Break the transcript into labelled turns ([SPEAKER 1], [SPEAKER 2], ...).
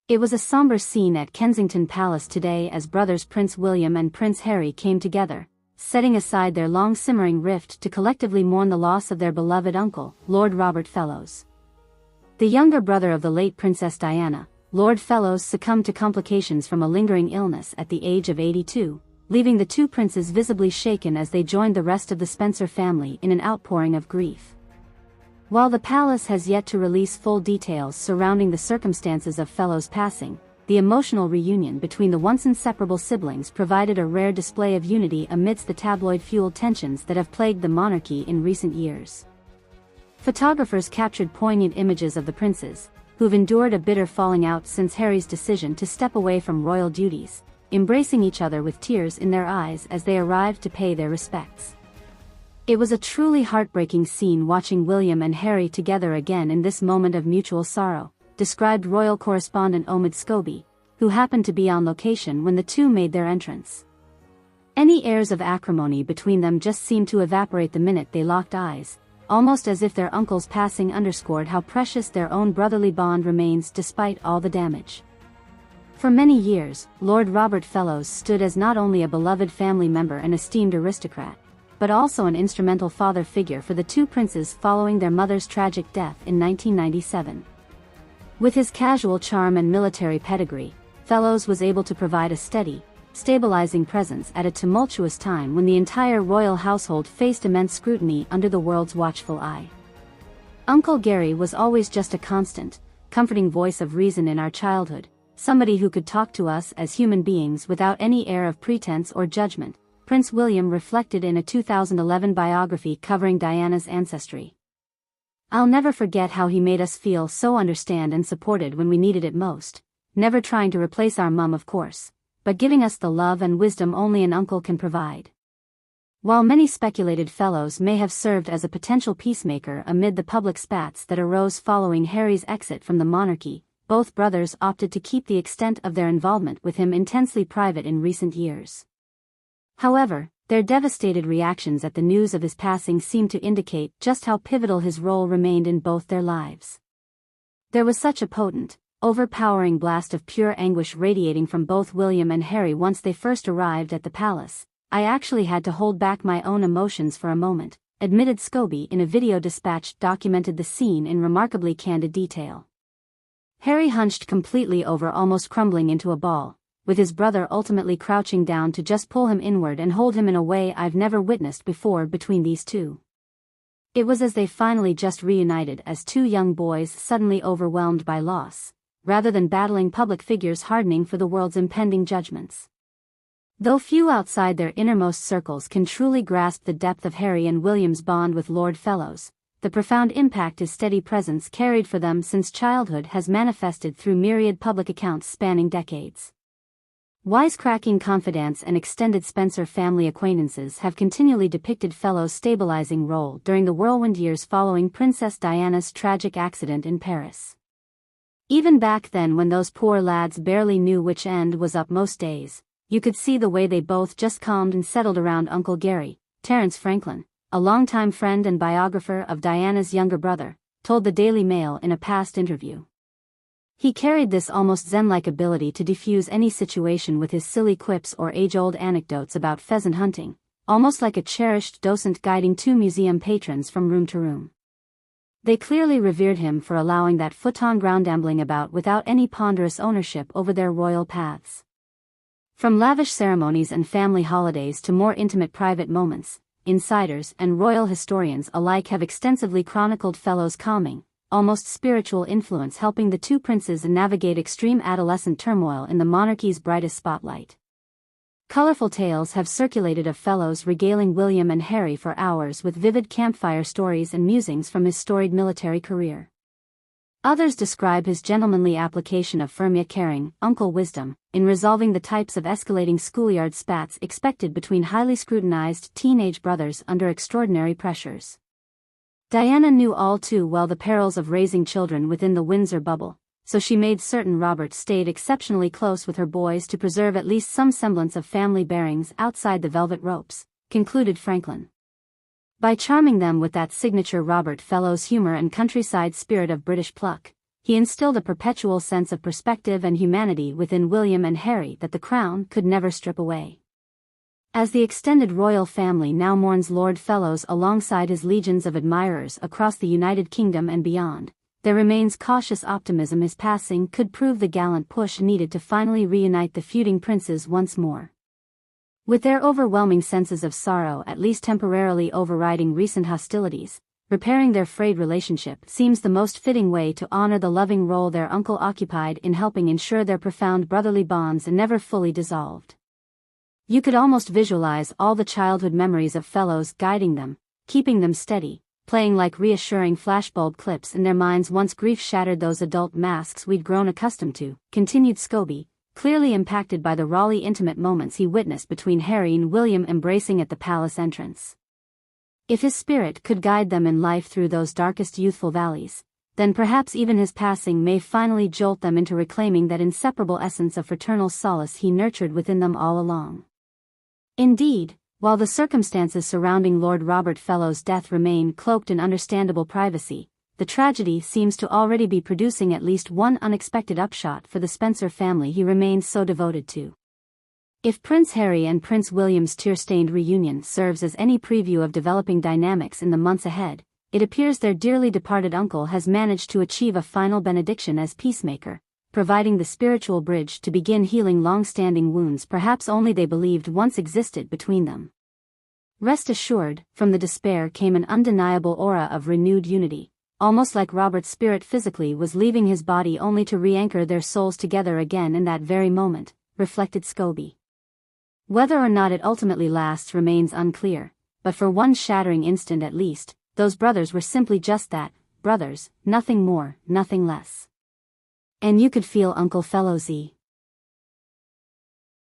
[SPEAKER 1] It was a somber scene at Kensington Palace today as brothers Prince William and Prince Harry came together, setting aside their long-simmering rift to collectively mourn the loss of their beloved uncle, Lord Robert Fellowes. The younger brother of the late Princess Diana, Lord Fellowes succumbed to complications from a lingering illness at the age of 82, leaving the two princes visibly shaken as they joined the rest of the Spencer family in an outpouring of grief. While the palace has yet to release full details surrounding the circumstances of Fellowes' passing, the emotional reunion between the once inseparable siblings provided a rare display of unity amidst the tabloid-fueled tensions that have plagued the monarchy in recent years. Photographers captured poignant images of the princes, who've endured a bitter falling out since Harry's decision to step away from royal duties, embracing each other with tears in their eyes as they arrived to pay their respects. It was a truly heartbreaking scene watching William and Harry together again in this moment of mutual sorrow, described royal correspondent Omid Scobie, who happened to be on location when the two made their entrance. Any airs of acrimony between them just seemed to evaporate the minute they locked eyes, almost as if their uncle's passing underscored how precious their own brotherly bond remains despite all the damage. For many years, Lord Robert Fellowes stood as not only a beloved family member and esteemed aristocrat, but also an instrumental father figure for the two princes following their mother's tragic death in 1997. With his casual charm and military pedigree, Fellowes was able to provide a steady, stabilizing presence at a tumultuous time when the entire royal household faced immense scrutiny under the world's watchful eye. Uncle Gary was always just a constant, comforting voice of reason in our childhood, somebody who could talk to us as human beings without any air of pretense or judgment, Prince William reflected in a 2011 biography covering Diana's ancestry. I'll never forget how he made us feel so understood and supported when we needed it most, never trying to replace our mum of course, but giving us the love and wisdom only an uncle can provide. While many speculated Fellowes may have served as a potential peacemaker amid the public spats that arose following Harry's exit from the monarchy, both brothers opted to keep the extent of their involvement with him intensely private in recent years. However, their devastated reactions at the news of his passing seemed to indicate just how pivotal his role remained in both their lives. There was such a potent, overpowering blast of pure anguish radiating from both William and Harry once they first arrived at the palace, I actually had to hold back my own emotions for a moment, admitted Scobie in a video dispatch documented the scene in remarkably candid detail. Harry hunched completely over, almost crumbling into a ball, with his brother ultimately crouching down to just pull him inward and hold him in a way I've never witnessed before between these two. It was as they finally just reunited as two young boys suddenly overwhelmed by loss, rather than battling public figures hardening for the world's impending judgments. Though few outside their innermost circles can truly grasp the depth of Harry and William's bond with Lord Fellowes, the profound impact his steady presence carried for them since childhood has manifested through myriad public accounts spanning decades. Wisecracking confidants and extended Spencer family acquaintances have continually depicted Fellowes' stabilizing role during the whirlwind years following Princess Diana's tragic accident in Paris. Even back then, when those poor lads barely knew which end was up most days, you could see the way they both just calmed and settled around Uncle Gary. Terence Franklin, a longtime friend and biographer of Diana's younger brother, told the Daily Mail in a past interview. He carried this almost zen-like ability to defuse any situation with his silly quips or age-old anecdotes about pheasant hunting, almost like a cherished docent guiding two museum patrons from room to room. They clearly revered him for allowing that foot-on ground ambling about without any ponderous ownership over their royal paths. From lavish ceremonies and family holidays to more intimate private moments, insiders and royal historians alike have extensively chronicled Fellowes' calming, almost spiritual influence helping the two princes navigate extreme adolescent turmoil in the monarchy's brightest spotlight. Colorful tales have circulated of Fellowes regaling William and Harry for hours with vivid campfire stories and musings from his storied military career. Others describe his gentlemanly application of firmia caring, uncle wisdom, in resolving the types of escalating schoolyard spats expected between highly scrutinized teenage brothers under extraordinary pressures. Diana knew all too well the perils of raising children within the Windsor bubble, so she made certain Robert stayed exceptionally close with her boys to preserve at least some semblance of family bearings outside the velvet ropes, concluded Franklin. By charming them with that signature Robert Fellowes humor and countryside spirit of British pluck, he instilled a perpetual sense of perspective and humanity within William and Harry that the crown could never strip away. As the extended royal family now mourns Lord Fellows alongside his legions of admirers across the United Kingdom and beyond, there remains cautious optimism his passing could prove the gallant push needed to finally reunite the feuding princes once more. With their overwhelming senses of sorrow at least temporarily overriding recent hostilities, repairing their frayed relationship seems the most fitting way to honor the loving role their uncle occupied in helping ensure their profound brotherly bonds never fully dissolved. You could almost visualize all the childhood memories of Fellows guiding them, keeping them steady, playing like reassuring flashbulb clips in their minds once grief shattered those adult masks we'd grown accustomed to, continued Scobie, clearly impacted by the rawly intimate moments he witnessed between Harry and William embracing at the palace entrance. If his spirit could guide them in life through those darkest youthful valleys, then perhaps even his passing may finally jolt them into reclaiming that inseparable essence of fraternal solace he nurtured within them all along. Indeed, while the circumstances surrounding Lord Robert Fellows' death remain cloaked in understandable privacy, the tragedy seems to already be producing at least one unexpected upshot for the Spencer family he remained so devoted to. If Prince Harry and Prince William's tear-stained reunion serves as any preview of developing dynamics in the months ahead, it appears their dearly departed uncle has managed to achieve a final benediction as peacemaker, providing the spiritual bridge to begin healing long-standing wounds perhaps only they believed once existed between them. Rest assured, from the despair came an undeniable aura of renewed unity, almost like Robert's spirit physically was leaving his body only to re-anchor their souls together again in that very moment, reflected Scobie. Whether or not it ultimately lasts remains unclear, but for one shattering instant at least, those brothers were simply just that, brothers, nothing more, nothing less. And you could feel Uncle Fellows'